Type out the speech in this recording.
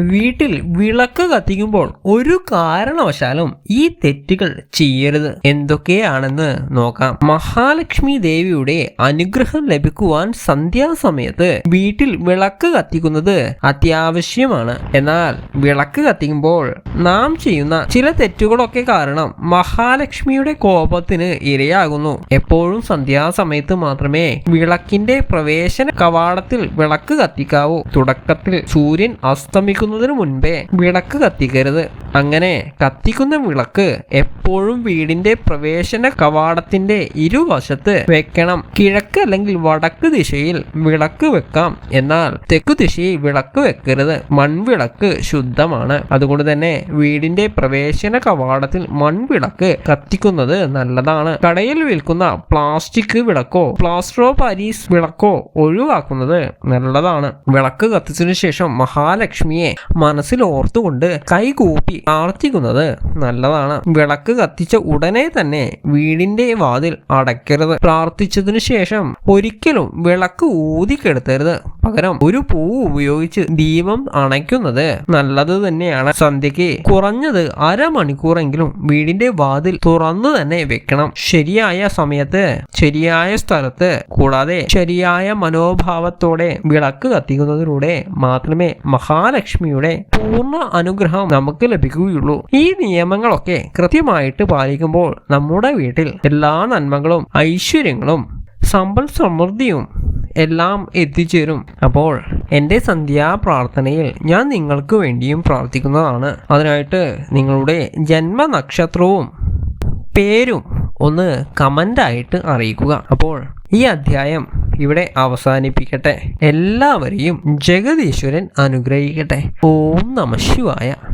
വീട്ടിൽ വിളക്ക് കത്തിക്കുമ്പോൾ ഒരു കാരണവശാലും ഈ തെറ്റുകൾ ചെയ്യരുത്. എന്തൊക്കെയാണെന്ന് നോക്കാം. മഹാലക്ഷ്മി ദേവിയുടെ അനുഗ്രഹം ലഭിക്കുവാൻ സന്ധ്യാസമയത്ത് വീട്ടിൽ വിളക്ക് കത്തിക്കുന്നത് അത്യാവശ്യമാണ്. എന്നാൽ വിളക്ക് കത്തിക്കുമ്പോൾ നാം ചെയ്യുന്ന ചില തെറ്റുകളൊക്കെ കാരണം മഹാലക്ഷ്മിയുടെ കോപത്തിന് ഇരയാകുന്നു. എപ്പോഴും സന്ധ്യാസമയത്ത് മാത്രമേ വിളക്കിന്റെ പ്രവേശന കവാടത്തിൽ വിളക്ക് കത്തിക്കാവൂ. തുടക്കത്തിൽ സൂര്യൻ അസ്തമിക്കുന്നതിന് മുൻപേ വിളക്ക് കത്തിക്കരുത്. അങ്ങനെ കത്തിക്കുന്ന വിളക്ക് എപ്പോഴും വീടിന്റെ പ്രവേശന കവാടത്തിന്റെ ഇരുവശത്ത് വെക്കണം. കിഴക്ക് അല്ലെങ്കിൽ വടക്ക് ദിശയിൽ വിളക്ക് വെക്കാം, എന്നാൽ തെക്കു ദിശയിൽ വിളക്ക് വെക്കരുത്. മൺവിളക്ക് ശുദ്ധമാണ്. അതുകൊണ്ട് തന്നെ വീടിന്റെ പ്രവേശന കവാടത്തിൽ മൺവിളക്ക് കത്തിക്കുന്നത് നല്ലതാണ്. കടയിൽ വിൽക്കുന്ന പ്ലാസ്റ്റിക് വിളക്കോ പ്ലാസ്റ്റർ ഓഫ് പാരീസ് വിളക്കോ ഒഴിവാക്കുന്നത് നല്ലതാണ്. വിളക്ക് കത്തിച്ചതിനു ശേഷം മഹാലക്ഷ്മിയെ മനസ്സിൽ ഓർത്തുകൊണ്ട് കൈകൂപ്പി പ്രാർത്ഥിക്കുന്നത് നല്ലതാണ്. വിളക്ക് കത്തിച്ച ഉടനെ തന്നെ വീടിന്റെ വാതിൽ അടയ്ക്കരുത്. പ്രാർത്ഥിച്ചതിനു ശേഷം ഒരിക്കലും വിളക്ക് ഊതിക്കെടുത്തരുത്. പകരം ഒരു പൂവ് ഉപയോഗിച്ച് ദീപം അണയ്ക്കുന്നത് നല്ലത് തന്നെയാണ്. സന്ധ്യയ്ക്ക് കുറഞ്ഞത് അരമണിക്കൂറെങ്കിലും വീടിന്റെ വാതിൽ തുറന്നു തന്നെ വെക്കണം. ശരിയായ സമയത്ത് ശരിയായ സ്ഥലത്ത് കൂടാതെ ശരിയായ മനോഭാവത്തോടെ വിളക്ക് കത്തിക്കുന്നതിലൂടെ മാത്രമേ മഹാലക്ഷ്മിയുടെ പൂർണ്ണ അനുഗ്രഹം നമുക്ക് ലഭിക്കുകയുള്ളൂ. ഈ നിയമങ്ങളൊക്കെ കൃത്യമായിട്ട് പാലിക്കുമ്പോൾ നമ്മുടെ വീട്ടിൽ എല്ലാ നന്മകളും ഐശ്വര്യങ്ങളും സമ്പൽ സമൃദ്ധിയും എല്ലാം എത്തിച്ചേരും. അപ്പോൾ എൻ്റെ സന്ധ്യാപ്രാർത്ഥനയിൽ ഞാൻ നിങ്ങൾക്ക് വേണ്ടിയും പ്രാർത്ഥിക്കുന്നതാണ്. അതിനായിട്ട് നിങ്ങളുടെ ജന്മനക്ഷത്രവും പേരും ഒന്ന് കമൻ്റായിട്ട് അറിയിക്കുക. അപ്പോൾ ഈ അധ്യായം ഇവിടെ അവസാനിപ്പിക്കട്ടെ. എല്ലാവരെയും ജഗദീശ്വരൻ അനുഗ്രഹിക്കട്ടെ. ഓം നമഃ ശിവായ.